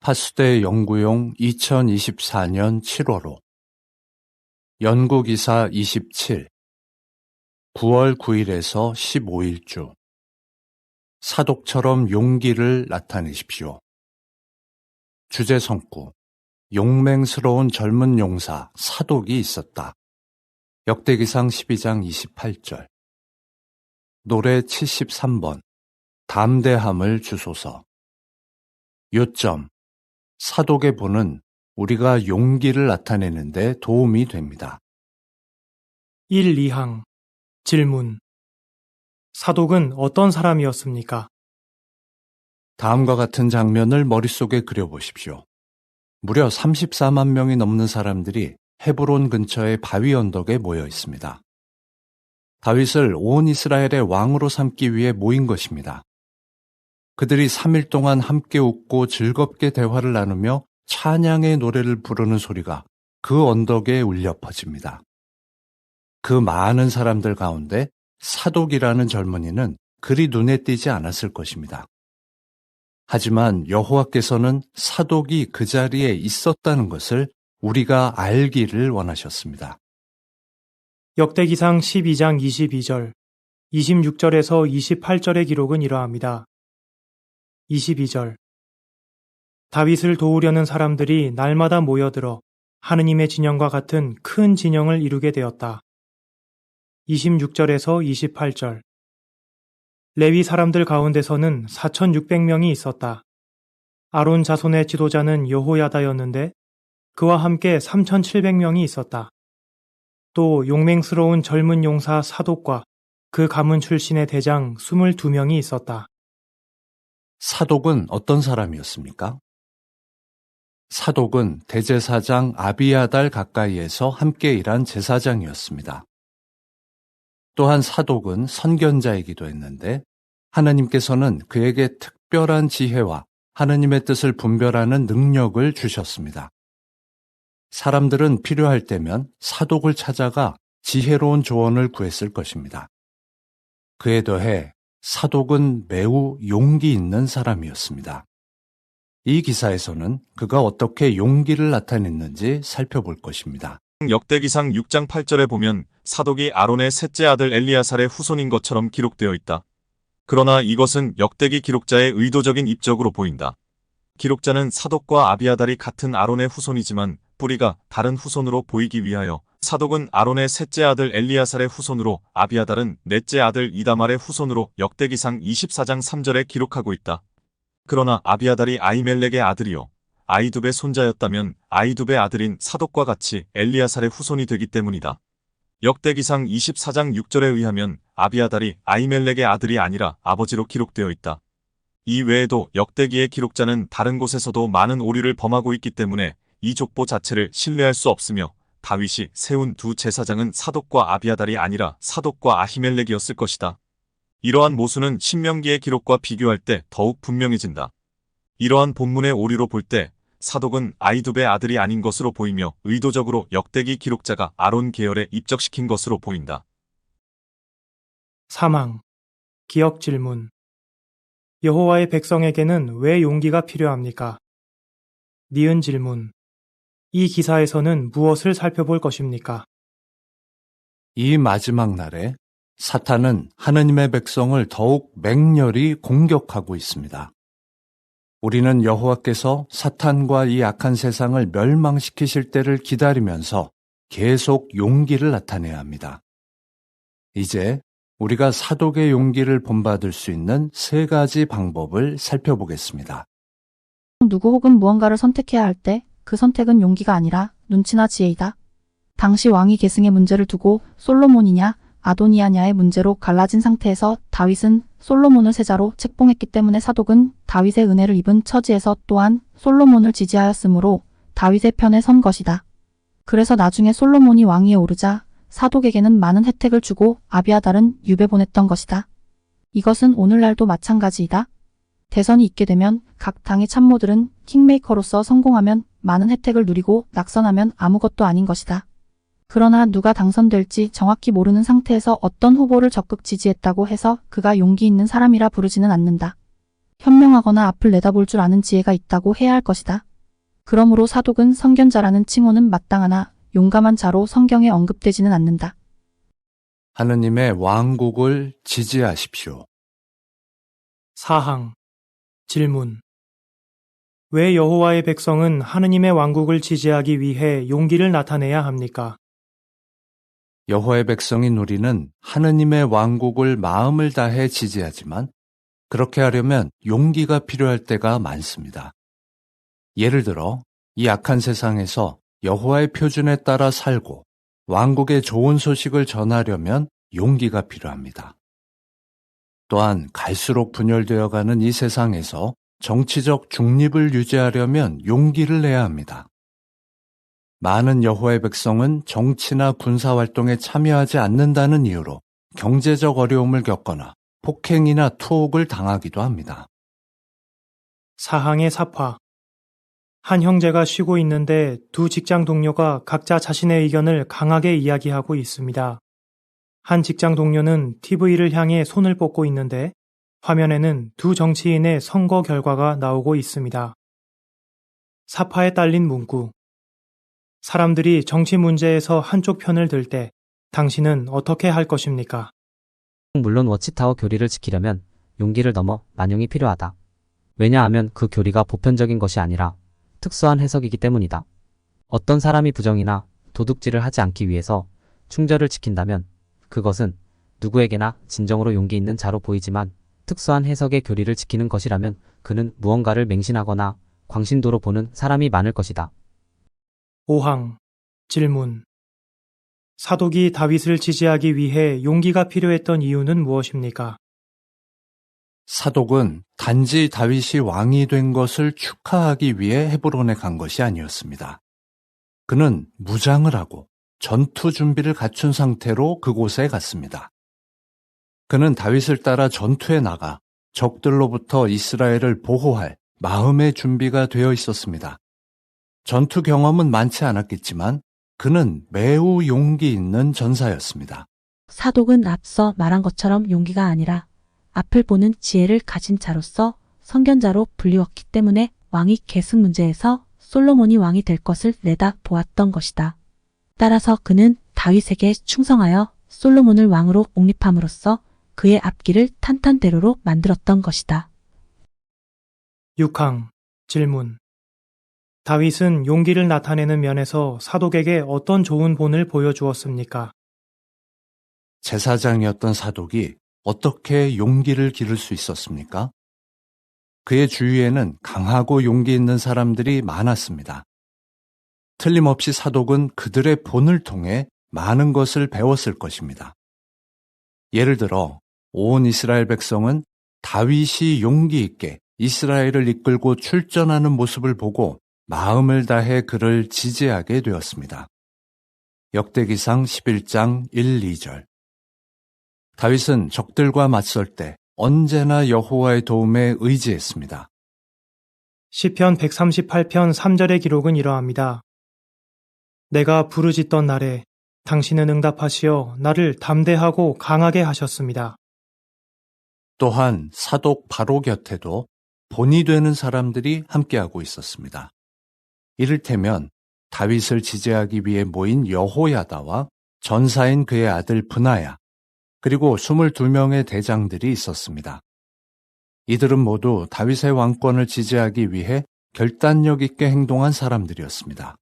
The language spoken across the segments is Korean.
파수대 연구용 2024년 7월호 연구기사 27 9월 9일에서 15일주 사독처럼 용기를 나타내십시오. 주제 성구 용맹스러운 젊은 용사 사독이 있었다. 역대기상 12장 28절 노래 73번 담대함을 주소서. 요점 사독의 본은 우리가 용기를 나타내는 데 도움이 됩니다. 1. 2항 질문 사독은 어떤 사람이었습니까? 다음과 같은 장면을 머릿속에 그려보십시오. 무려 34만 명이 넘는 사람들이 헤브론 근처의 바위 언덕에 모여 있습니다. 다윗을 온 이스라엘의 왕으로 삼기 위해 모인 것입니다. 그들이 3일 동안 함께 웃고 즐겁게 대화를 나누며 찬양의 노래를 부르는 소리가 그 언덕에 울려 퍼집니다. 그 많은 사람들 가운데 사독이라는 젊은이는 그리 눈에 띄지 않았을 것입니다. 하지만 여호와께서는 사독이 그 자리에 있었다는 것을 우리가 알기를 원하셨습니다. 역대기상 12장 22절, 26절에서 28절의 기록은 이러합니다. 22절 다윗을 도우려는 사람들이 날마다 모여들어 하느님의 진영과 같은 큰 진영을 이루게 되었다. 26절에서 28절 레위 사람들 가운데서는 4,600명이 있었다. 아론 자손의 지도자는 여호야다였는데 그와 함께 3,700명이 있었다. 또 용맹스러운 젊은 용사 사독과 그 가문 출신의 대장 22명이 있었다. 사독은 어떤 사람이었습니까? 사독은 대제사장 아비아달 가까이에서 함께 일한 제사장이었습니다. 또한 사독은 선견자이기도 했는데 하나님께서는 그에게 특별한 지혜와 하나님의 뜻을 분별하는 능력을 주셨습니다. 사람들은 필요할 때면 사독을 찾아가 지혜로운 조언을 구했을 것입니다. 그에 더해 사독은 매우 용기 있는 사람이었습니다. 이 기사에서는 그가 어떻게 용기를 나타냈는지 살펴볼 것입니다. 역대기상 6장 8절에 보면 사독이 아론의 셋째 아들 엘리아살의 후손인 것처럼 기록되어 있다. 그러나 이것은 역대기 기록자의 의도적인 입적으로 보인다. 기록자는 사독과 아비아달이 같은 아론의 후손이지만 뿌리가 다른 후손으로 보이기 위하여 사독은 아론의 셋째 아들 엘리아살의 후손으로 아비아달은 넷째 아들 이다말의 후손으로 역대기상 24장 3절에 기록하고 있다. 그러나 아비아달이 아히멜렉의 아들이요 아히두베의 손자였다면 아히두베의 아들인 사독과 같이 엘리아살의 후손이 되기 때문이다. 역대기상 24장 6절에 의하면 아비아달이 아히멜렉의 아들이 아니라 아버지로 기록되어 있다. 이 외에도 역대기의 기록자는 다른 곳에서도 많은 오류를 범하고 있기 때문에 이 족보 자체를 신뢰할 수 없으며 다윗이 세운 두 제사장은 사독과 아비아달이 아니라 사독과 아히멜렉이었을 것이다. 이러한 모순은 신명기의 기록과 비교할 때 더욱 분명해진다. 이러한 본문의 오류로 볼 때 사독은 아히두베의 아들이 아닌 것으로 보이며 의도적으로 역대기 기록자가 아론 계열에 입적시킨 것으로 보인다. 3항 기억 질문 여호와의 백성에게는 왜 용기가 필요합니까? 니은 질문 이 기사에서는 무엇을 살펴볼 것입니까? 이 마지막 날에 사탄은 하느님의 백성을 더욱 맹렬히 공격하고 있습니다. 우리는 여호와께서 사탄과 이 악한 세상을 멸망시키실 때를 기다리면서 계속 용기를 나타내야 합니다. 이제 우리가 사독의 용기를 본받을 수 있는 3가지 방법을 살펴보겠습니다. 누구 혹은 무언가를 선택해야 할 때 그 선택은 용기가 아니라 눈치나 지혜이다. 당시 왕위 계승의 문제를 두고 솔로몬이냐 아도니아냐의 문제로 갈라진 상태에서 다윗은 솔로몬을 세자로 책봉했기 때문에 사독은 다윗의 은혜를 입은 처지에서 또한 솔로몬을 지지하였으므로 다윗의 편에 선 것이다. 그래서 나중에 솔로몬이 왕위에 오르자 사독에게는 많은 혜택을 주고 아비아달은 유배 보냈던 것이다. 이것은 오늘날도 마찬가지이다. 대선이 있게 되면 각 당의 참모들은 킹메이커로서 성공하면 많은 혜택을 누리고 낙선하면 아무것도 아닌 것이다. 그러나 누가 당선될지 정확히 모르는 상태에서 어떤 후보를 적극 지지했다고 해서 그가 용기 있는 사람이라 부르지는 않는다. 현명하거나 앞을 내다볼 줄 아는 지혜가 있다고 해야 할 것이다. 그러므로 사독은 선견자라는 칭호는 마땅하나 용감한 자로 성경에 언급되지는 않는다. 하느님의 왕국을 지지하십시오. 사항. 질문. 왜 여호와의 백성은 하느님의 왕국을 지지하기 위해 용기를 나타내야 합니까? 여호와의 백성인 우리는 하느님의 왕국을 마음을 다해 지지하지만 그렇게 하려면 용기가 필요할 때가 많습니다. 예를 들어 이 악한 세상에서 여호와의 표준에 따라 살고 왕국의 좋은 소식을 전하려면 용기가 필요합니다. 또한 갈수록 분열되어가는 이 세상에서 정치적 중립을 유지하려면 용기를 내야 합니다. 많은 여호와의 백성은 정치나 군사활동에 참여하지 않는다는 이유로 경제적 어려움을 겪거나 폭행이나 투옥을 당하기도 합니다. 사항의 삽화. 한 형제가 쉬고 있는데 두 직장 동료가 각자 자신의 의견을 강하게 이야기하고 있습니다. 한 직장 동료는 TV를 향해 손을 뻗고 있는데 화면에는 두 정치인의 선거 결과가 나오고 있습니다. 삽화에 딸린 문구. 사람들이 정치 문제에서 한쪽 편을 들 때 당신은 어떻게 할 것입니까? 물론 워치타워 교리를 지키려면 용기를 넘어 만용이 필요하다. 왜냐하면 그 교리가 보편적인 것이 아니라 특수한 해석이기 때문이다. 어떤 사람이 부정이나 도둑질을 하지 않기 위해서 충절을 지킨다면 그것은 누구에게나 진정으로 용기 있는 자로 보이지만 특수한 해석의 교리를 지키는 것이라면 그는 무언가를 맹신하거나 광신도로 보는 사람이 많을 것이다. 5항. 질문. 사독이 다윗을 지지하기 위해 용기가 필요했던 이유는 무엇입니까? 사독은 단지 다윗이 왕이 된 것을 축하하기 위해 헤브론에 간 것이 아니었습니다. 그는 무장을 하고 전투 준비를 갖춘 상태로 그곳에 갔습니다. 그는 다윗을 따라 전투에 나가 적들로부터 이스라엘을 보호할 마음의 준비가 되어 있었습니다. 전투 경험은 많지 않았겠지만 그는 매우 용기 있는 전사였습니다. 사독은 앞서 말한 것처럼 용기가 아니라 앞을 보는 지혜를 가진 자로서 선견자로 불리웠기 때문에 왕위 계승 문제에서 솔로몬이 왕이 될 것을 내다 보았던 것이다. 따라서 그는 다윗에게 충성하여 솔로몬을 왕으로 옹립함으로써 그의 앞길을 탄탄대로로 만들었던 것이다. 6항. 질문. 다윗은 용기를 나타내는 면에서 사독에게 어떤 좋은 본을 보여주었습니까? 제사장이었던 사독이 어떻게 용기를 기를 수 있었습니까? 그의 주위에는 강하고 용기 있는 사람들이 많았습니다. 틀림없이 사독은 그들의 본을 통해 많은 것을 배웠을 것입니다. 예를 들어 온 이스라엘 백성은 다윗이 용기 있게 이스라엘을 이끌고 출전하는 모습을 보고 마음을 다해 그를 지지하게 되었습니다. 역대기상 11장 1, 2절. 다윗은 적들과 맞설 때 언제나 여호와의 도움에 의지했습니다. 시편 138편 3절의 기록은 이러합니다. 내가 부르짖던 날에 당신은 응답하시어 나를 담대하고 강하게 하셨습니다. 또한 사독 바로 곁에도 본이 되는 사람들이 함께하고 있었습니다. 이를테면 다윗을 지지하기 위해 모인 여호야다와 전사인 그의 아들 브나야, 그리고 22명의 대장들이 있었습니다. 이들은 모두 다윗의 왕권을 지지하기 위해 결단력 있게 행동한 사람들이었습니다.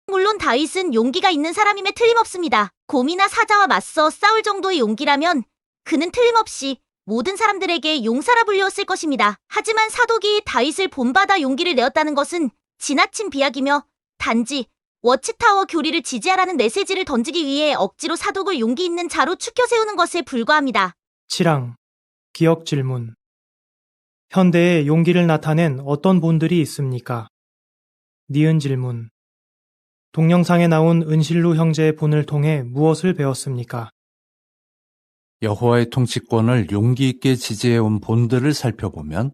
물론 다윗은 용기가 있는 사람임에 틀림없습니다. 곰이나 사자와 맞서 싸울 정도의 용기라면 그는 틀림없이 모든 사람들에게 용사라 불리웠을 것입니다. 하지만 사독이 다윗을 본받아 용기를 내었다는 것은 지나친 비약이며 단지 워치타워 교리를 지지하라는 메시지를 던지기 위해 억지로 사독을 용기 있는 자로 추켜 세우는 것에 불과합니다. 7항. 기억 질문. 현대에 용기를 나타낸 어떤 본들이 있습니까? 니은 질문. 동영상에 나온 은실루 형제의 본을 통해 무엇을 배웠습니까? 여호와의 통치권을 용기 있게 지지해온 본들을 살펴보면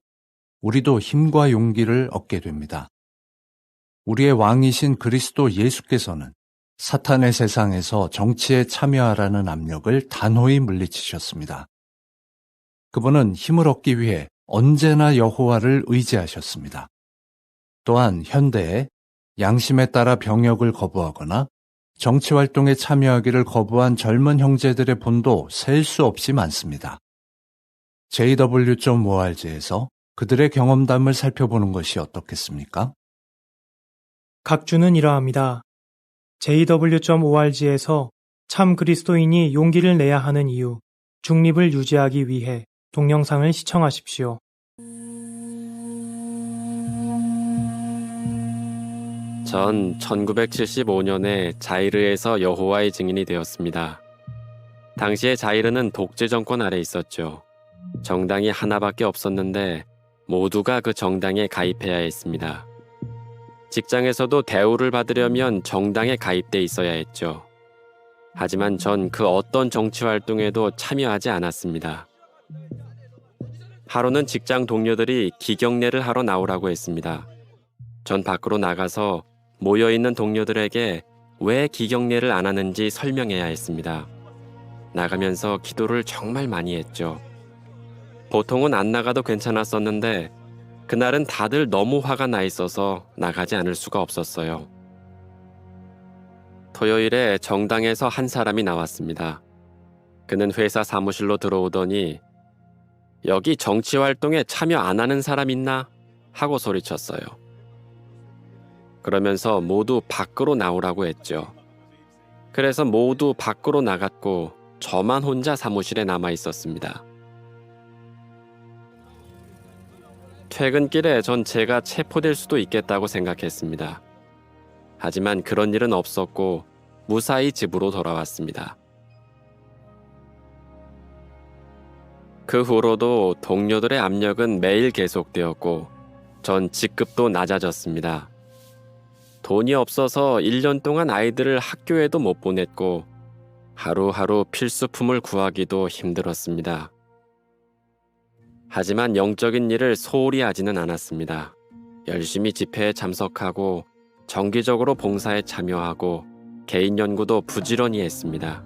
우리도 힘과 용기를 얻게 됩니다. 우리의 왕이신 그리스도 예수께서는 사탄의 세상에서 정치에 참여하라는 압력을 단호히 물리치셨습니다. 그분은 힘을 얻기 위해 언제나 여호와를 의지하셨습니다. 또한 현대에 양심에 따라 병역을 거부하거나 정치활동에 참여하기를 거부한 젊은 형제들의 본도 셀 수 없이 많습니다. JW.org에서 그들의 경험담을 살펴보는 것이 어떻겠습니까? 각주는 이러합니다. JW.org에서 참 그리스도인이 용기를 내야 하는 이유, 중립을 유지하기 위해 동영상을 시청하십시오. 전 1975년에 자이르에서 여호와의 증인이 되었습니다. 당시에 자이르는 독재 정권 아래 있었죠. 정당이 하나밖에 없었는데 모두가 그 정당에 가입해야 했습니다. 직장에서도 대우를 받으려면 정당에 가입돼 있어야 했죠. 하지만 전 그 어떤 정치 활동에도 참여하지 않았습니다. 하루는 직장 동료들이 기경례를 하러 나오라고 했습니다. 전 밖으로 나가서 모여있는 동료들에게 왜 기경례를 안 하는지 설명해야 했습니다. 나가면서 기도를 정말 많이 했죠. 보통은 안 나가도 괜찮았었는데 그날은 다들 너무 화가 나 있어서 나가지 않을 수가 없었어요. 토요일에 정당에서 한 사람이 나왔습니다. 그는 회사 사무실로 들어오더니 여기 정치활동에 참여 안 하는 사람 있나? 하고 소리쳤어요. 그러면서 모두 밖으로 나오라고 했죠. 그래서 모두 밖으로 나갔고 저만 혼자 사무실에 남아 있었습니다. 퇴근길에 전 제가 체포될 수도 있겠다고 생각했습니다. 하지만 그런 일은 없었고 무사히 집으로 돌아왔습니다. 그 후로도 동료들의 압력은 매일 계속되었고 전 직급도 낮아졌습니다. 돈이 없어서 1년 동안 아이들을 학교에도 못 보냈고 하루하루 필수품을 구하기도 힘들었습니다. 하지만 영적인 일을 소홀히 하지는 않았습니다. 열심히 집회에 참석하고 정기적으로 봉사에 참여하고 개인 연구도 부지런히 했습니다.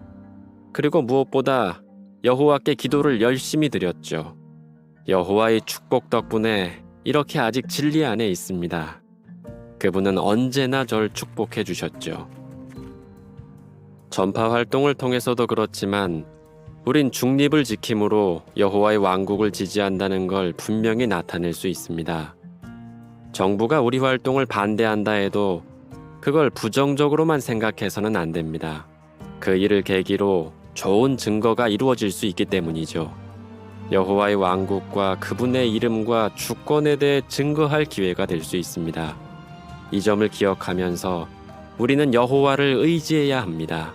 그리고 무엇보다 여호와께 기도를 열심히 드렸죠. 여호와의 축복 덕분에 이렇게 아직 진리 안에 있습니다. 그분은 언제나 절 축복해 주셨죠. 전파 활동을 통해서도 그렇지만 우린 중립을 지킴으로 여호와의 왕국을 지지한다는 걸 분명히 나타낼 수 있습니다. 정부가 우리 활동을 반대한다 해도 그걸 부정적으로만 생각해서는 안 됩니다. 그 일을 계기로 좋은 증거가 이루어질 수 있기 때문이죠. 여호와의 왕국과 그분의 이름과 주권에 대해 증거할 기회가 될 수 있습니다. 이 점을 기억하면서 우리는 여호와를 의지해야 합니다.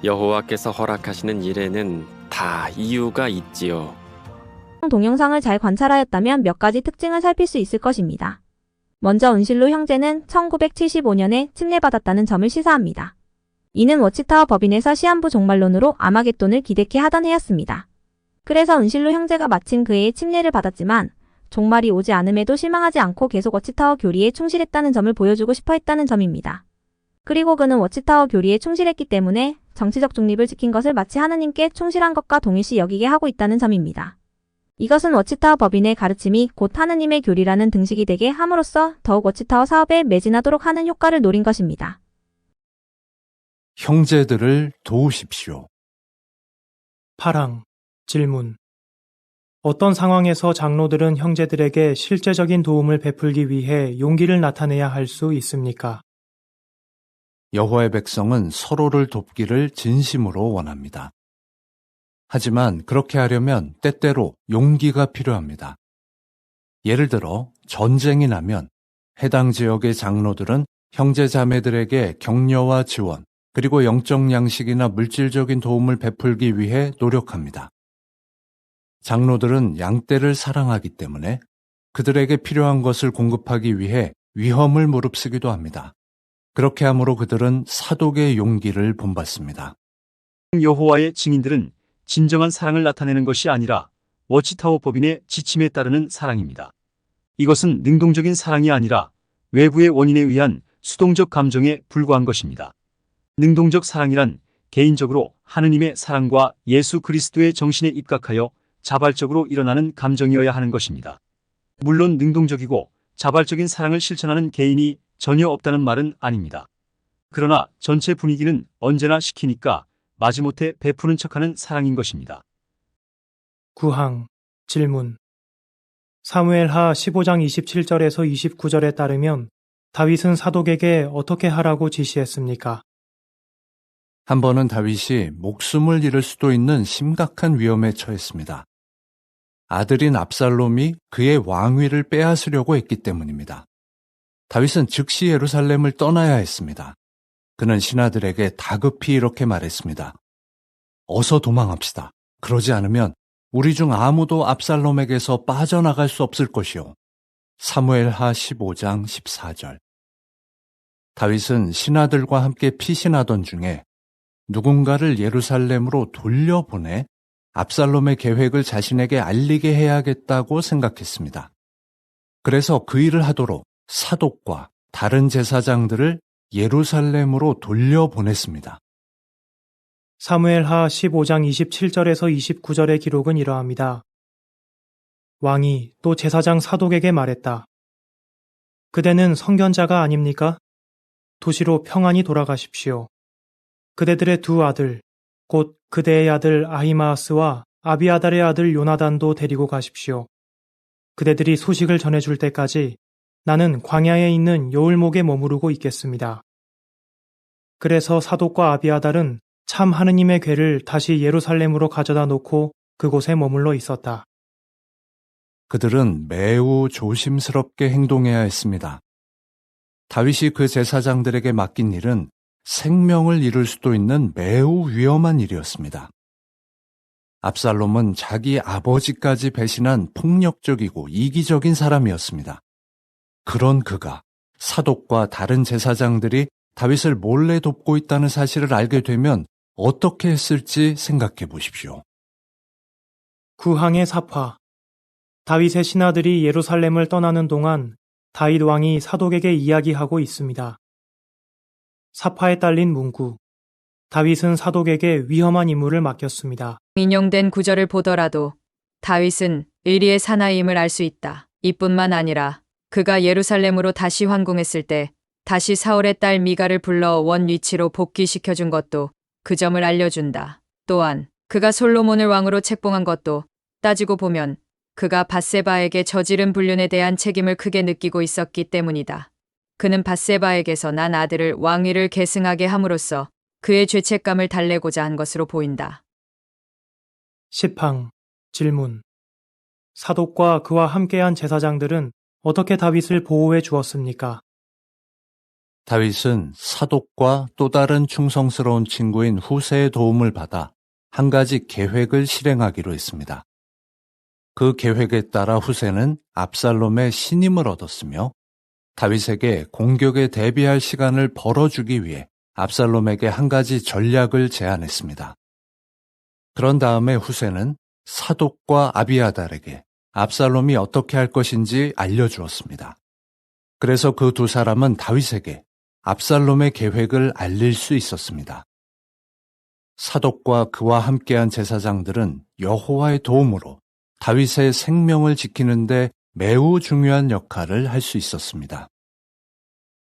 여호와께서 허락하시는 일에는 다 이유가 있지요. 동영상을 잘 관찰하였다면 몇 가지 특징을 살필 수 있을 것입니다. 먼저 은실로 형제는 1975년에 침례받았다는 점을 시사합니다. 이는 워치타워 법인에서 시한부 종말론으로 아마겟돈을 기대케 하던 해였습니다. 그래서 은실로 형제가 마침 그 해에 침례를 받았지만 종말이 오지 않음에도 실망하지 않고 계속 워치타워 교리에 충실했다는 점을 보여주고 싶어 했다는 점입니다. 그리고 그는 워치타워 교리에 충실했기 때문에 정치적 중립을 지킨 것을 마치 하느님께 충실한 것과 동일시 여기게 하고 있다는 점입니다. 이것은 워치타워 법인의 가르침이 곧 하느님의 교리라는 등식이 되게 함으로써 더욱 워치타워 사업에 매진하도록 하는 효과를 노린 것입니다. 형제들을 도우십시오. 파랑, 질문. 어떤 상황에서 장로들은 형제들에게 실제적인 도움을 베풀기 위해 용기를 나타내야 할 수 있습니까? 여호와의 백성은 서로를 돕기를 진심으로 원합니다. 하지만 그렇게 하려면 때때로 용기가 필요합니다. 예를 들어 전쟁이 나면 해당 지역의 장로들은 형제 자매들에게 격려와 지원, 그리고 영적 양식이나 물질적인 도움을 베풀기 위해 노력합니다. 장로들은 양떼를 사랑하기 때문에 그들에게 필요한 것을 공급하기 위해 위험을 무릅쓰기도 합니다. 그렇게 함으로 그들은 사독의 용기를 본받습니다. 여호와의 증인들은 진정한 사랑을 나타내는 것이 아니라 워치타워 법인의 지침에 따르는 사랑입니다. 이것은 능동적인 사랑이 아니라 외부의 원인에 의한 수동적 감정에 불과한 것입니다. 능동적 사랑이란 개인적으로 하느님의 사랑과 예수 그리스도의 정신에 입각하여 자발적으로 일어나는 감정이어야 하는 것입니다. 물론 능동적이고 자발적인 사랑을 실천하는 개인이 전혀 없다는 말은 아닙니다. 그러나 전체 분위기는 언제나 시키니까 마지못해 베푸는 척하는 사랑인 것입니다. 구항, 질문. 사무엘하 15장 27절에서 29절에 따르면 다윗은 사독에게 어떻게 하라고 지시했습니까? 한 번은 다윗이 목숨을 잃을 수도 있는 심각한 위험에 처했습니다. 아들인 압살롬이 그의 왕위를 빼앗으려고 했기 때문입니다. 다윗은 즉시 예루살렘을 떠나야 했습니다. 그는 신하들에게 다급히 이렇게 말했습니다. 어서 도망합시다. 그러지 않으면 우리 중 아무도 압살롬에게서 빠져나갈 수 없을 것이요. 사무엘하 15장 14절. 다윗은 신하들과 함께 피신하던 중에 누군가를 예루살렘으로 돌려보내 압살롬의 계획을 자신에게 알리게 해야겠다고 생각했습니다. 그래서 그 일을 하도록 사독과 다른 제사장들을 예루살렘으로 돌려보냈습니다. 사무엘하 15장 27절에서 29절의 기록은 이러합니다. 왕이 또 제사장 사독에게 말했다. 그대는 선견자가 아닙니까? 도시로 평안히 돌아가십시오. 그대들의 두 아들, 곧 그대의 아들 아히마아스와 아비아달의 아들 요나단도 데리고 가십시오. 그대들이 소식을 전해줄 때까지 나는 광야에 있는 여울목에 머무르고 있겠습니다. 그래서 사독과 아비아달은 참 하느님의 궤를 다시 예루살렘으로 가져다 놓고 그곳에 머물러 있었다. 그들은 매우 조심스럽게 행동해야 했습니다. 다윗이 그 제사장들에게 맡긴 일은 생명을 잃을 수도 있는 매우 위험한 일이었습니다. 압살롬은 자기 아버지까지 배신한 폭력적이고 이기적인 사람이었습니다. 그런 그가 사독과 다른 제사장들이 다윗을 몰래 돕고 있다는 사실을 알게 되면 어떻게 했을지 생각해 보십시오. 구항의 사파. 다윗의 신하들이 예루살렘을 떠나는 동안 다윗 왕이 사독에게 이야기하고 있습니다. 사파에 딸린 문구. 다윗은 사독에게 위험한 임무를 맡겼습니다. 인용된 구절을 보더라도 다윗은 의리의 사나이임을 알 수 있다. 이뿐만 아니라 그가 예루살렘으로 다시 환궁했을 때 다시 사울의 딸 미가를 불러 원 위치로 복귀시켜준 것도 그 점을 알려준다. 또한 그가 솔로몬을 왕으로 책봉한 것도 따지고 보면 그가 밧세바에게 저지른 불륜에 대한 책임을 크게 느끼고 있었기 때문이다. 그는 밧세바에게서 난 아들을 왕위를 계승하게 함으로써 그의 죄책감을 달래고자 한 것으로 보인다. 시팡, 질문. 사독과 그와 함께한 제사장들은 어떻게 다윗을 보호해 주었습니까? 다윗은 사독과 또 다른 충성스러운 친구인 후세의 도움을 받아 한 가지 계획을 실행하기로 했습니다. 그 계획에 따라 후세는 압살롬의 신임을 얻었으며 다윗에게 공격에 대비할 시간을 벌어주기 위해 압살롬에게 한 가지 전략을 제안했습니다. 그런 다음에 후세는 사독과 아비아달에게 압살롬이 어떻게 할 것인지 알려주었습니다. 그래서 그 두 사람은 다윗에게 압살롬의 계획을 알릴 수 있었습니다. 사독과 그와 함께한 제사장들은 여호와의 도움으로 다윗의 생명을 지키는 데 매우 중요한 역할을 할 수 있었습니다.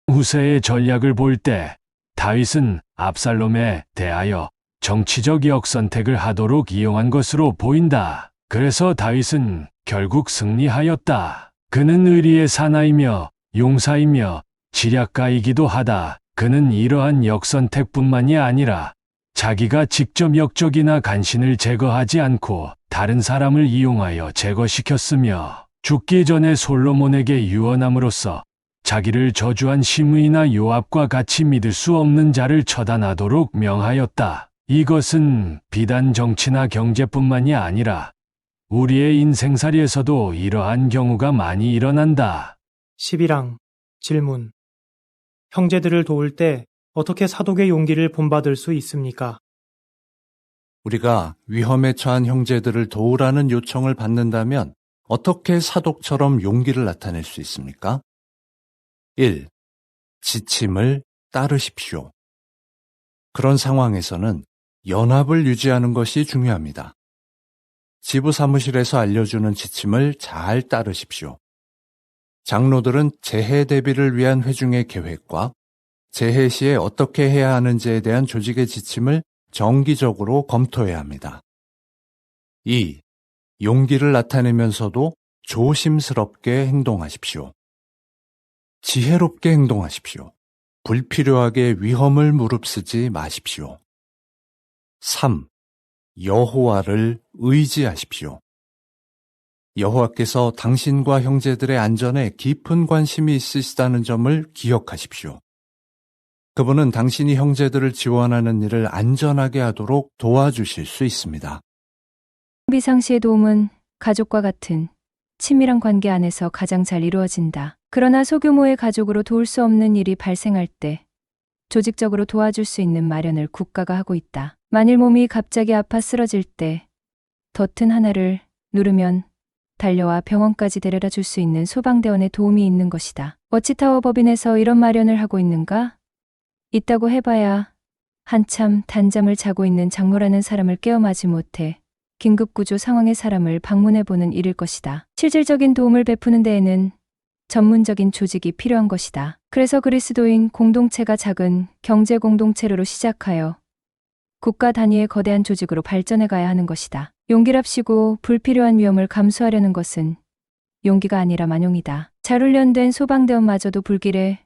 후세의 전략을 볼 때 다윗은 압살롬에 대하여 정치적 역선택을 하도록 이용한 것으로 보인다. 그래서 다윗은 결국 승리하였다. 그는 의리의 사나이며 용사이며 지략가이기도 하다. 그는 이러한 역선택뿐만이 아니라 자기가 직접 역적이나 간신을 제거하지 않고 다른 사람을 이용하여 제거시켰으며 죽기 전에 솔로몬에게 유언함으로써 자기를 저주한 시므이나 요압과 같이 믿을 수 없는 자를 처단하도록 명하였다. 이것은 비단 정치나 경제뿐만이 아니라 우리의 인생살이에서도 이러한 경우가 많이 일어난다. 11항, 질문. 형제들을 도울 때 어떻게 사독의 용기를 본받을 수 있습니까? 우리가 위험에 처한 형제들을 도우라는 요청을 받는다면 어떻게 사독처럼 용기를 나타낼 수 있습니까? 1. 지침을 따르십시오. 그런 상황에서는 연합을 유지하는 것이 중요합니다. 지부 사무실에서 알려주는 지침을 잘 따르십시오. 장로들은 재해 대비를 위한 회중의 계획과 재해 시에 어떻게 해야 하는지에 대한 조직의 지침을 정기적으로 검토해야 합니다. 2. 용기를 나타내면서도 조심스럽게 행동하십시오. 지혜롭게 행동하십시오. 불필요하게 위험을 무릅쓰지 마십시오. 3. 여호와를 의지하십시오. 여호와께서 당신과 형제들의 안전에 깊은 관심이 있으시다는 점을 기억하십시오. 그분은 당신이 형제들을 지원하는 일을 안전하게 하도록 도와주실 수 있습니다. 비상시의 도움은 가족과 같은 친밀한 관계 안에서 가장 잘 이루어진다. 그러나 소규모의 가족으로 도울 수 없는 일이 발생할 때 조직적으로 도와줄 수 있는 마련을 국가가 하고 있다. 만일 몸이 갑자기 아파 쓰러질 때 버튼 하나를 누르면 달려와 병원까지 데려다 줄 수 있는 소방대원의 도움이 있는 것이다. 워치타워 법인에서 이런 마련을 하고 있는가? 있다고 해봐야 한참 단잠을 자고 있는 장모라는 사람을 깨어마지 못해 긴급구조 상황의 사람을 방문해보는 일일 것이다. 실질적인 도움을 베푸는 데에는 전문적인 조직이 필요한 것이다. 그래서 그리스도인 공동체가 작은 경제 공동체로 시작하여 국가 단위의 거대한 조직으로 발전해 가야 하는 것이다. 용기랍시고 불필요한 위험을 감수하려는 것은 용기가 아니라 만용이다. 잘 훈련된 소방대원마저도 불길에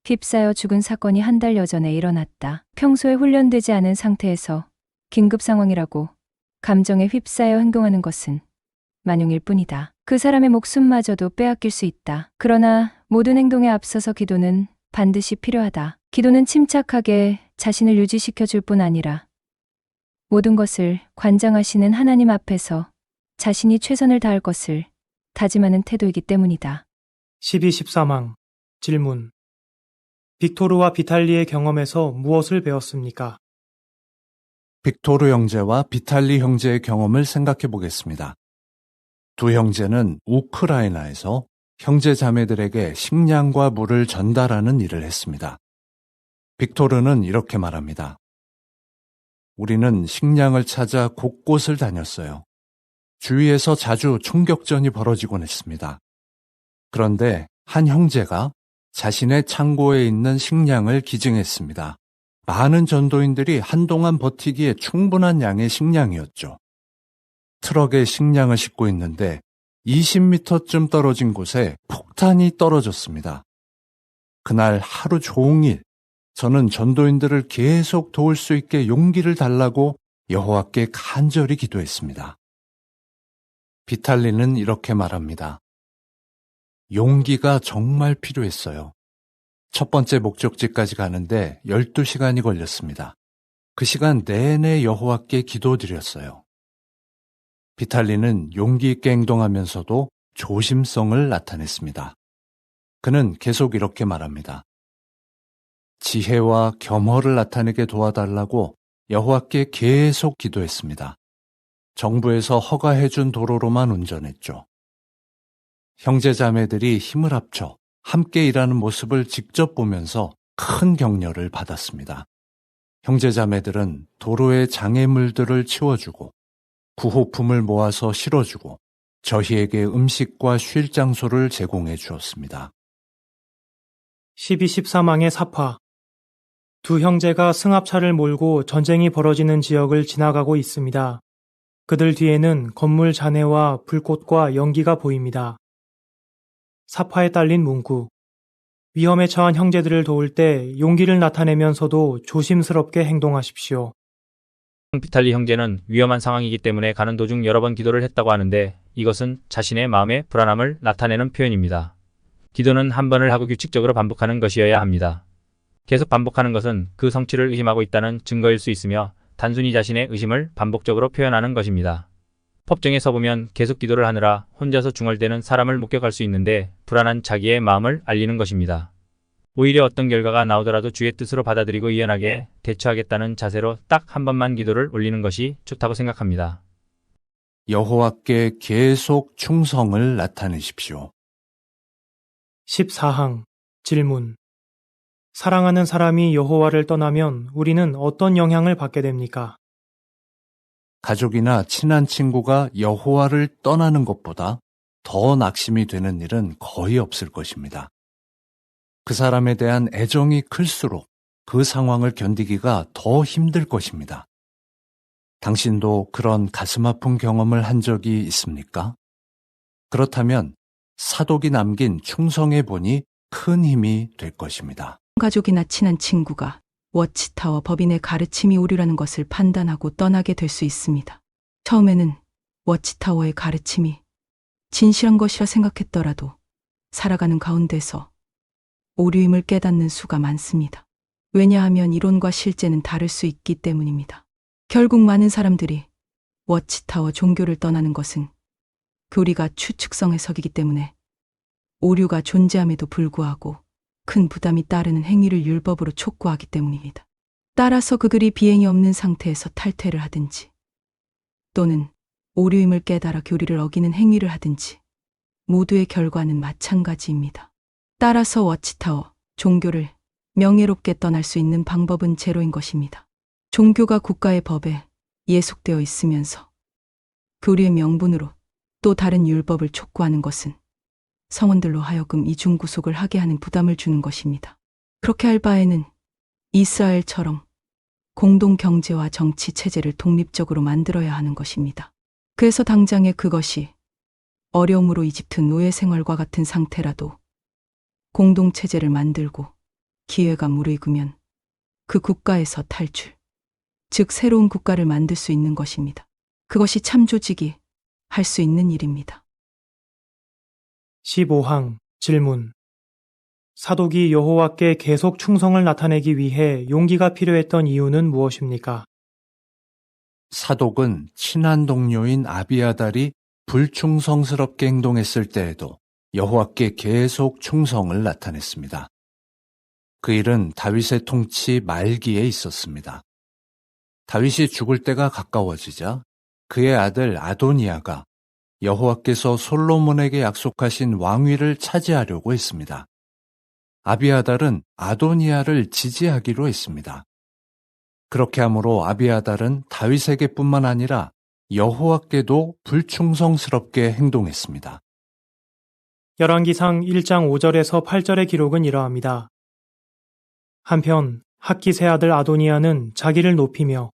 휩싸여 죽은 사건이 한 달여 전에 일어났다. 평소에 훈련되지 않은 상태에서 긴급 상황이라고 감정에 휩싸여 행동하는 것은 만용일 뿐이다. 그 사람의 목숨마저도 빼앗길 수 있다. 그러나 모든 행동에 앞서서 기도는 반드시 필요하다. 기도는 침착하게 자신을 유지시켜 줄 뿐 아니라 모든 것을 관장하시는 하나님 앞에서 자신이 최선을 다할 것을 다짐하는 태도이기 때문이다. 12.13항 질문. 빅토르와 비탈리의 경험에서 무엇을 배웠습니까? 빅토르 형제와 비탈리 형제의 경험을 생각해 보겠습니다. 두 형제는 우크라이나에서 형제 자매들에게 식량과 물을 전달하는 일을 했습니다. 빅토르는 이렇게 말합니다. 우리는 식량을 찾아 곳곳을 다녔어요. 주위에서 자주 총격전이 벌어지곤 했습니다. 그런데 한 형제가 자신의 창고에 있는 식량을 기증했습니다. 많은 전도인들이 한동안 버티기에 충분한 양의 식량이었죠. 트럭에 식량을 싣고 있는데 20m쯤 떨어진 곳에 폭탄이 떨어졌습니다. 그날 하루 종일 저는 전도인들을 계속 도울 수 있게 용기를 달라고 여호와께 간절히 기도했습니다. 비탈리는 이렇게 말합니다. 용기가 정말 필요했어요. 첫 번째 목적지까지 가는데 12시간이 걸렸습니다. 그 시간 내내 여호와께 기도드렸어요. 비탈리는 용기 있게 행동하면서도 조심성을 나타냈습니다. 그는 계속 이렇게 말합니다. 지혜와 겸허를 나타내게 도와달라고 여호와께 계속 기도했습니다. 정부에서 허가해준 도로로만 운전했죠. 형제자매들이 힘을 합쳐 함께 일하는 모습을 직접 보면서 큰 격려를 받았습니다. 형제자매들은 도로의 장애물들을 치워주고 구호품을 모아서 실어주고 저희에게 음식과 쉴 장소를 제공해 주었습니다. 12.13항의 사파. 두 형제가 승합차를 몰고 전쟁이 벌어지는 지역을 지나가고 있습니다. 그들 뒤에는 건물 잔해와 불꽃과 연기가 보입니다. 사파에 딸린 문구. 위험에 처한 형제들을 도울 때 용기를 나타내면서도 조심스럽게 행동하십시오. 비탈리 형제는 위험한 상황이기 때문에 가는 도중 여러 번 기도를 했다고 하는데 이것은 자신의 마음의 불안함을 나타내는 표현입니다. 기도는 한 번을 하고 규칙적으로 반복하는 것이어야 합니다. 계속 반복하는 것은 그 성취를 의심하고 있다는 증거일 수 있으며 단순히 자신의 의심을 반복적으로 표현하는 것입니다. 법정에 서보면 계속 기도를 하느라 혼자서 중얼대는 사람을 목격할 수 있는데 불안한 자기의 마음을 알리는 것입니다. 오히려 어떤 결과가 나오더라도 주의 뜻으로 받아들이고 유연하게 대처하겠다는 자세로 딱 한 번만 기도를 올리는 것이 좋다고 생각합니다. 여호와께 계속 충성을 나타내십시오. 14항 질문. 사랑하는 사람이 여호와를 떠나면 우리는 어떤 영향을 받게 됩니까? 가족이나 친한 친구가 여호와를 떠나는 것보다 더 낙심이 되는 일은 거의 없을 것입니다. 그 사람에 대한 애정이 클수록 그 상황을 견디기가 더 힘들 것입니다. 당신도 그런 가슴 아픈 경험을 한 적이 있습니까? 그렇다면 사독이 남긴 충성의 본이 큰 힘이 될 것입니다. 가족이나 친한 친구가 워치타워 법인의 가르침이 오류라는 것을 판단하고 떠나게 될 수 있습니다. 처음에는 워치타워의 가르침이 진실한 것이라 생각했더라도 살아가는 가운데서 오류임을 깨닫는 수가 많습니다. 왜냐하면 이론과 실제는 다를 수 있기 때문입니다. 결국 많은 사람들이 워치타워 종교를 떠나는 것은 교리가 추측성에 서기기 때문에 오류가 존재함에도 불구하고 큰 부담이 따르는 행위를 율법으로 촉구하기 때문입니다. 따라서 그들이 비행이 없는 상태에서 탈퇴를 하든지 또는 오류임을 깨달아 교리를 어기는 행위를 하든지 모두의 결과는 마찬가지입니다. 따라서 워치타워 종교를 명예롭게 떠날 수 있는 방법은 제로인 것입니다. 종교가 국가의 법에 예속되어 있으면서 교리의 명분으로 또 다른 율법을 촉구하는 것은 성원들로 하여금 이중 구속을 하게 하는 부담을 주는 것입니다. 그렇게 할 바에는 이스라엘처럼 공동 경제와 정치 체제를 독립적으로 만들어야 하는 것입니다. 그래서 당장에 그것이 어려움으로 이집트 노예 생활과 같은 상태라도 공동 체제를 만들고 기회가 무르익으면 그 국가에서 탈출, 즉 새로운 국가를 만들 수 있는 것입니다. 그것이 참조직이 할 수 있는 일입니다. 15항 질문. 사독이 여호와께 계속 충성을 나타내기 위해 용기가 필요했던 이유는 무엇입니까? 사독은 친한 동료인 아비아달이 불충성스럽게 행동했을 때에도 여호와께 계속 충성을 나타냈습니다. 그 일은 다윗의 통치 말기에 있었습니다. 다윗이 죽을 때가 가까워지자 그의 아들 아도니아가 여호와께서 솔로몬에게 약속하신 왕위를 차지하려고 했습니다. 아비아달은 아도니아를 지지하기로 했습니다. 그렇게 함으로 아비아달은 다윗에게뿐만 아니라 여호와께도 불충성스럽게 행동했습니다. 열왕기상 1장 5절에서 8절의 기록은 이러합니다. 한편 학기세 아들 아도니아는 자기를 높이며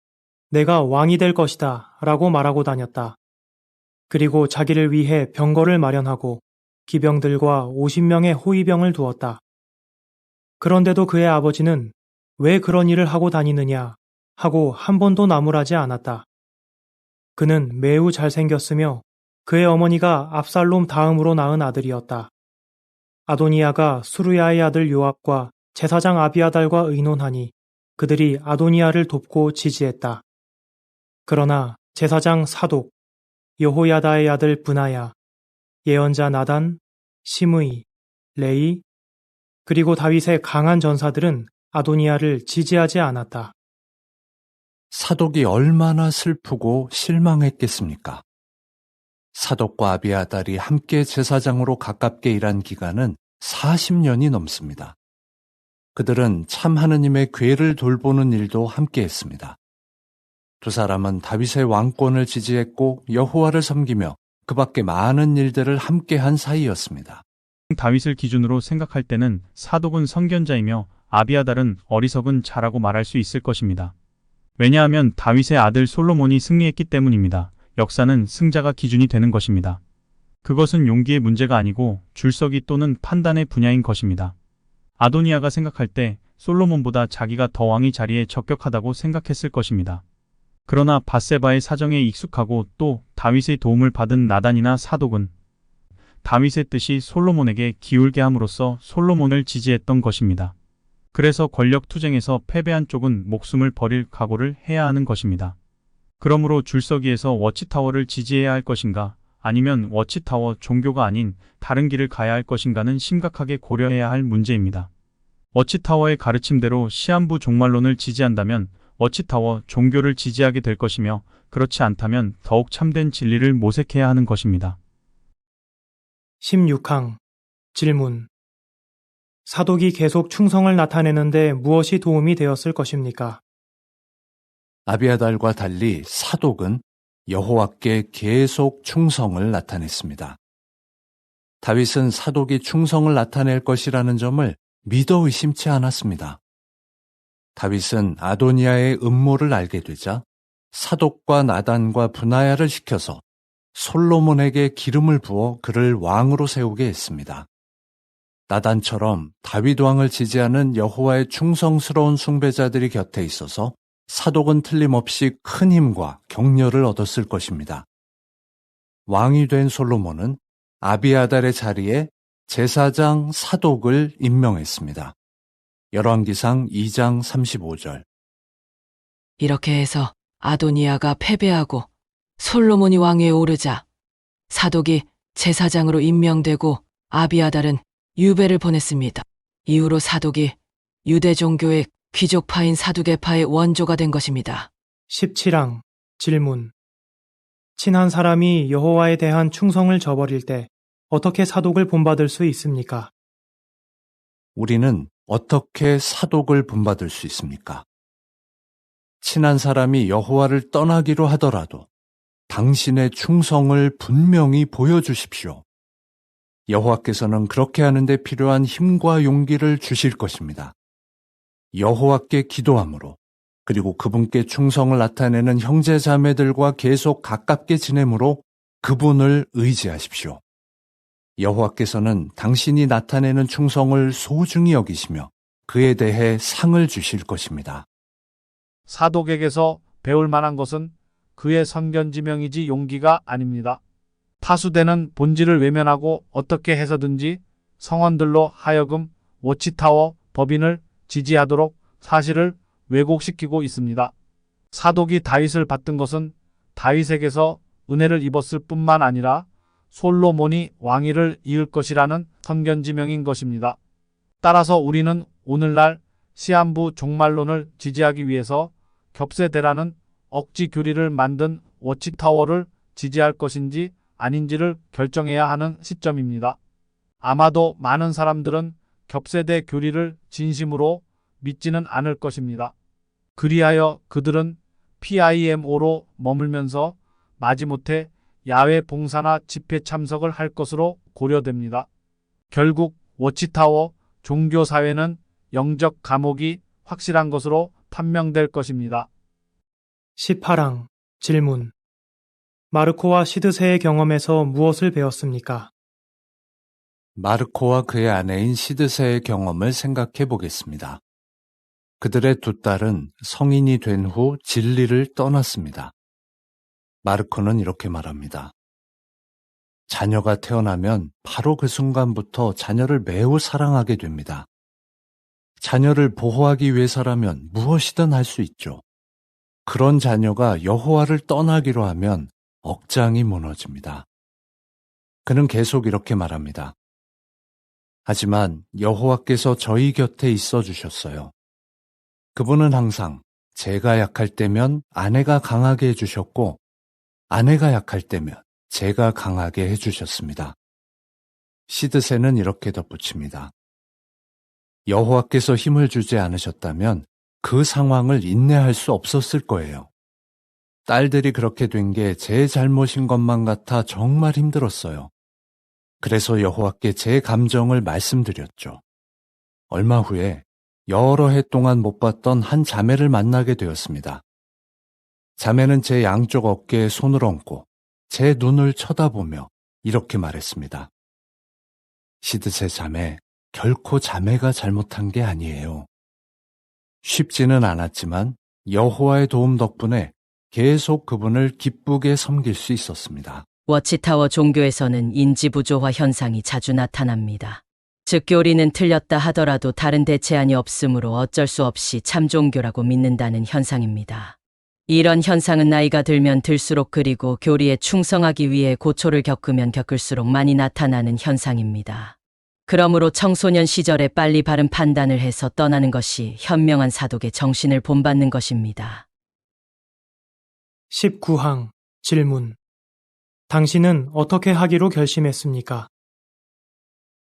내가 왕이 될 것이다 라고 말하고 다녔다. 그리고 자기를 위해 병거를 마련하고 기병들과 50명의 호위병을 두었다. 그런데도 그의 아버지는 왜 그런 일을 하고 다니느냐 하고 한 번도 나무라지 않았다. 그는 매우 잘생겼으며 그의 어머니가 압살롬 다음으로 낳은 아들이었다. 아도니아가 수르야의 아들 요압과 제사장 아비아달과 의논하니 그들이 아도니아를 돕고 지지했다. 그러나 제사장 사독, 여호야다의 아들 브나야, 예언자 나단, 시므이, 레이, 그리고 다윗의 강한 전사들은 아도니아를 지지하지 않았다. 사독이 얼마나 슬프고 실망했겠습니까? 사독과 아비아달이 함께 제사장으로 가깝게 일한 기간은 40년이 넘습니다. 그들은 참 하느님의 궤를 돌보는 일도 함께 했습니다. 두 사람은 다윗의 왕권을 지지했고 여호와를 섬기며 그 밖에 많은 일들을 함께 한 사이였습니다. 다윗을 기준으로 생각할 때는 사독은 선견자이며 아비아달은 어리석은 자라고 말할 수 있을 것입니다. 왜냐하면 다윗의 아들 솔로몬이 승리했기 때문입니다. 역사는 승자가 기준이 되는 것입니다. 그것은 용기의 문제가 아니고 줄서기 또는 판단의 분야인 것입니다. 아도니아가 생각할 때 솔로몬보다 자기가 더 왕위 자리에 적격하다고 생각했을 것입니다. 그러나 밧세바의 사정에 익숙하고 또 다윗의 도움을 받은 나단이나 사독은 다윗의 뜻이 솔로몬에게 기울게 함으로써 솔로몬을 지지했던 것입니다. 그래서 권력 투쟁에서 패배한 쪽은 목숨을 버릴 각오를 해야 하는 것입니다. 그러므로 줄서기에서 워치타워를 지지해야 할 것인가 아니면 워치타워 종교가 아닌 다른 길을 가야 할 것인가는 심각하게 고려해야 할 문제입니다. 워치타워의 가르침대로 시한부 종말론을 지지한다면 워치타워 종교를 지지하게 될 것이며 그렇지 않다면 더욱 참된 진리를 모색해야 하는 것입니다. 16항 질문. 사독이 계속 충성을 나타내는데 무엇이 도움이 되었을 것입니까? 아비아달과 달리 사독은 여호와께 계속 충성을 나타냈습니다. 다윗은 사독이 충성을 나타낼 것이라는 점을 믿어 의심치 않았습니다. 다윗은 아도니아의 음모를 알게 되자 사독과 나단과 브나야를 시켜서 솔로몬에게 기름을 부어 그를 왕으로 세우게 했습니다. 나단처럼 다윗 왕을 지지하는 여호와의 충성스러운 숭배자들이 곁에 있어서 사독은 틀림없이 큰 힘과 격려를 얻었을 것입니다. 왕이 된 솔로몬은 아비아달의 자리에 제사장 사독을 임명했습니다. 열왕기상 2장 35절. 이렇게 해서 아도니아가 패배하고 솔로몬이 왕위에 오르자 사독이 제사장으로 임명되고 아비아달은 유배를 보냈습니다. 이후로 사독이 유대 종교의 귀족파인 사두개파의 원조가 된 것입니다. 17항 질문. 친한 사람이 여호와에 대한 충성을 저버릴 때 어떻게 사독을 본받을 수 있습니까? 우리는 어떻게 사독을 본받을 수 있습니까? 친한 사람이 여호와를 떠나기로 하더라도 당신의 충성을 분명히 보여주십시오. 여호와께서는 그렇게 하는 데 필요한 힘과 용기를 주실 것입니다. 여호와께 기도함으로 그리고 그분께 충성을 나타내는 형제 자매들과 계속 가깝게 지내므로 그분을 의지하십시오. 여호와께서는 당신이 나타내는 충성을 소중히 여기시며 그에 대해 상을 주실 것입니다. 사독에게서 배울 만한 것은 그의 선견지명이지 용기가 아닙니다. 파수되는 본질을 외면하고 어떻게 해서든지 성원들로 하여금 워치타워 법인을 지지하도록 사실을 왜곡시키고 있습니다. 사독이 다윗을 받든 것은 다윗에게서 은혜를 입었을 뿐만 아니라 솔로몬이 왕위를 이을 것이라는 선견지명인 것입니다. 따라서 우리는 오늘날 시한부 종말론을 지지하기 위해서 겹세대라는 억지 교리를 만든 워치타워를 지지할 것인지 아닌지를 결정해야 하는 시점입니다. 아마도 많은 사람들은 겹세대 교리를 진심으로 믿지는 않을 것입니다. 그리하여 그들은 PIMO로 머물면서 마지못해 야외 봉사나 집회 참석을 할 것으로 고려됩니다. 결국 워치타워 종교사회는 영적 감옥이 확실한 것으로 판명될 것입니다. 18항 질문. 마르코와 시드세의 경험에서 무엇을 배웠습니까? 마르코와 그의 아내인 시드세의 경험을 생각해 보겠습니다. 그들의 두 딸은 성인이 된 후 진리를 떠났습니다. 마르코는 이렇게 말합니다. 자녀가 태어나면 바로 그 순간부터 자녀를 매우 사랑하게 됩니다. 자녀를 보호하기 위해서라면 무엇이든 할 수 있죠. 그런 자녀가 여호와를 떠나기로 하면 억장이 무너집니다. 그는 계속 이렇게 말합니다. 하지만 여호와께서 저희 곁에 있어 주셨어요. 그분은 항상 제가 약할 때면 아내가 강하게 해주셨고 아내가 약할 때면 제가 강하게 해주셨습니다. 시드세는 이렇게 덧붙입니다. 여호와께서 힘을 주지 않으셨다면 그 상황을 인내할 수 없었을 거예요. 딸들이 그렇게 된 게 제 잘못인 것만 같아 정말 힘들었어요. 그래서 여호와께 제 감정을 말씀드렸죠. 얼마 후에 여러 해 동안 못 봤던 한 자매를 만나게 되었습니다. 자매는 제 양쪽 어깨에 손을 얹고 제 눈을 쳐다보며 이렇게 말했습니다. 시드세 자매, 결코 자매가 잘못한 게 아니에요. 쉽지는 않았지만 여호와의 도움 덕분에 계속 그분을 기쁘게 섬길 수 있었습니다. 워치타워 종교에서는 인지부조화 현상이 자주 나타납니다. 즉 교리는 틀렸다 하더라도 다른 대체안이 없으므로 어쩔 수 없이 참종교라고 믿는다는 현상입니다. 이런 현상은 나이가 들면 들수록 그리고 교리에 충성하기 위해 고초를 겪으면 겪을수록 많이 나타나는 현상입니다. 그러므로 청소년 시절에 빨리 바른 판단을 해서 떠나는 것이 현명한 사독의 정신을 본받는 것입니다. 19항 질문. 당신은 어떻게 하기로 결심했습니까?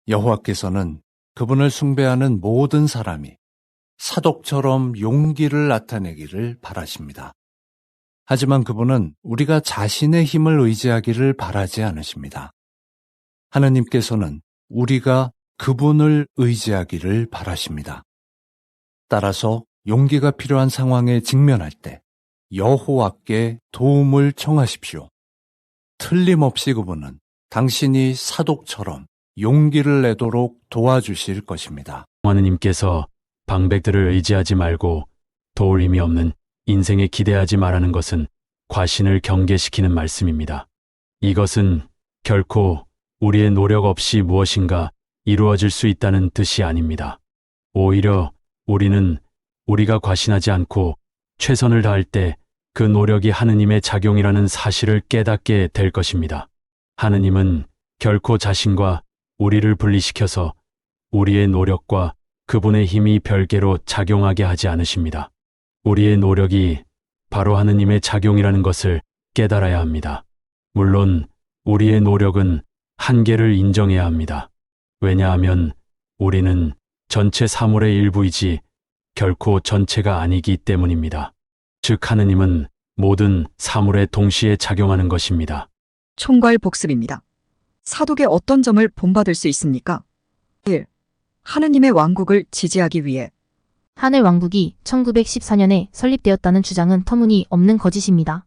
여호와께서는 그분을 숭배하는 모든 사람이 사독처럼 용기를 나타내기를 바라십니다. 하지만 그분은 우리가 자신의 힘을 의지하기를 바라지 않으십니다. 하느님께서는 우리가 그분을 의지하기를 바라십니다. 따라서 용기가 필요한 상황에 직면할 때 여호와께 도움을 청하십시오. 틀림없이 그분은 당신이 사독처럼 용기를 내도록 도와주실 것입니다. 하느님께서 방백들을 의지하지 말고 도울 힘이 없는 인생에 기대하지 말라는 것은 과신을 경계시키는 말씀입니다. 이것은 결코 우리의 노력 없이 무엇인가 이루어질 수 있다는 뜻이 아닙니다. 오히려 우리는 우리가 과신하지 않고 최선을 다할 때 그 노력이 하느님의 작용이라는 사실을 깨닫게 될 것입니다. 하느님은 결코 자신과 우리를 분리시켜서 우리의 노력과 그분의 힘이 별개로 작용하게 하지 않으십니다. 우리의 노력이 바로 하느님의 작용이라는 것을 깨달아야 합니다. 물론 우리의 노력은 한계를 인정해야 합니다. 왜냐하면 우리는 전체 사물의 일부이지 결코 전체가 아니기 때문입니다. 즉 하느님은 모든 사물에 동시에 작용하는 것입니다. 총괄 복습입니다. 사독의 어떤 점을 본받을 수 있습니까? 1. 하느님의 왕국을 지지하기 위해 하늘 왕국이 1914년에 설립되었다는 주장은 터무니없는 거짓입니다.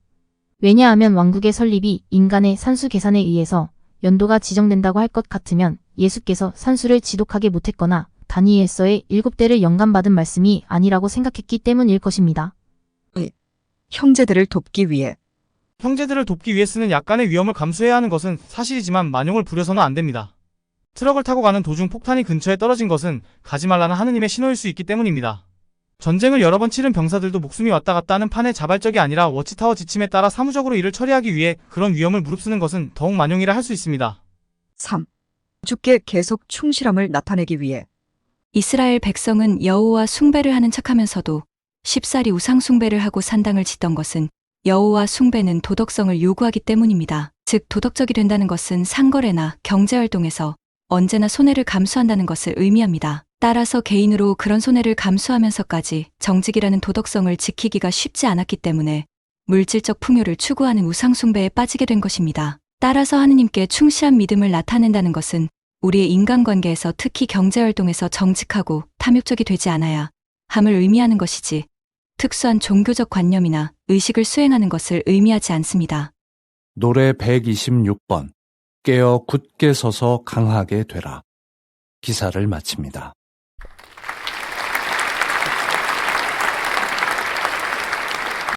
왜냐하면 왕국의 설립이 인간의 산수 계산에 의해서 연도가 지정된다고 할 것 같으면 예수께서 산수를 지독하게 못했거나 다니엘서의 7대를 영감받은 말씀이 아니라고 생각했기 때문일 것입니다. 형제들을 돕기 위해 형제들을 돕기 위해 쓰는 약간의 위험을 감수해야 하는 것은 사실이지만 만용을 부려서는 안 됩니다. 트럭을 타고 가는 도중 폭탄이 근처에 떨어진 것은 가지 말라는 하느님의 신호일 수 있기 때문입니다. 전쟁을 여러 번 치른 병사들도 목숨이 왔다 갔다 하는 판에 자발적이 아니라 워치타워 지침에 따라 사무적으로 일을 처리하기 위해 그런 위험을 무릅쓰는 것은 더욱 만용이라 할 수 있습니다. 3. 주께 계속 충실함을 나타내기 위해 이스라엘 백성은 여호와 숭배를 하는 척하면서도 쉽사리 우상 숭배를 하고 산당을 짓던 것은 여호와 숭배는 도덕성을 요구하기 때문입니다. 즉 도덕적이 된다는 것은 상거래나 경제활동에서 언제나 손해를 감수한다는 것을 의미합니다. 따라서 개인으로 그런 손해를 감수하면서까지 정직이라는 도덕성을 지키기가 쉽지 않았기 때문에 물질적 풍요를 추구하는 우상 숭배에 빠지게 된 것입니다. 따라서 하느님께 충실한 믿음을 나타낸다는 것은 우리의 인간관계에서 특히 경제활동에서 정직하고 탐욕적이 되지 않아야 함을 의미하는 것이지 특수한 종교적 관념이나 의식을 수행하는 것을 의미하지 않습니다. 노래 126번 깨어 굳게 서서 강하게 되라. 기사를 마칩니다.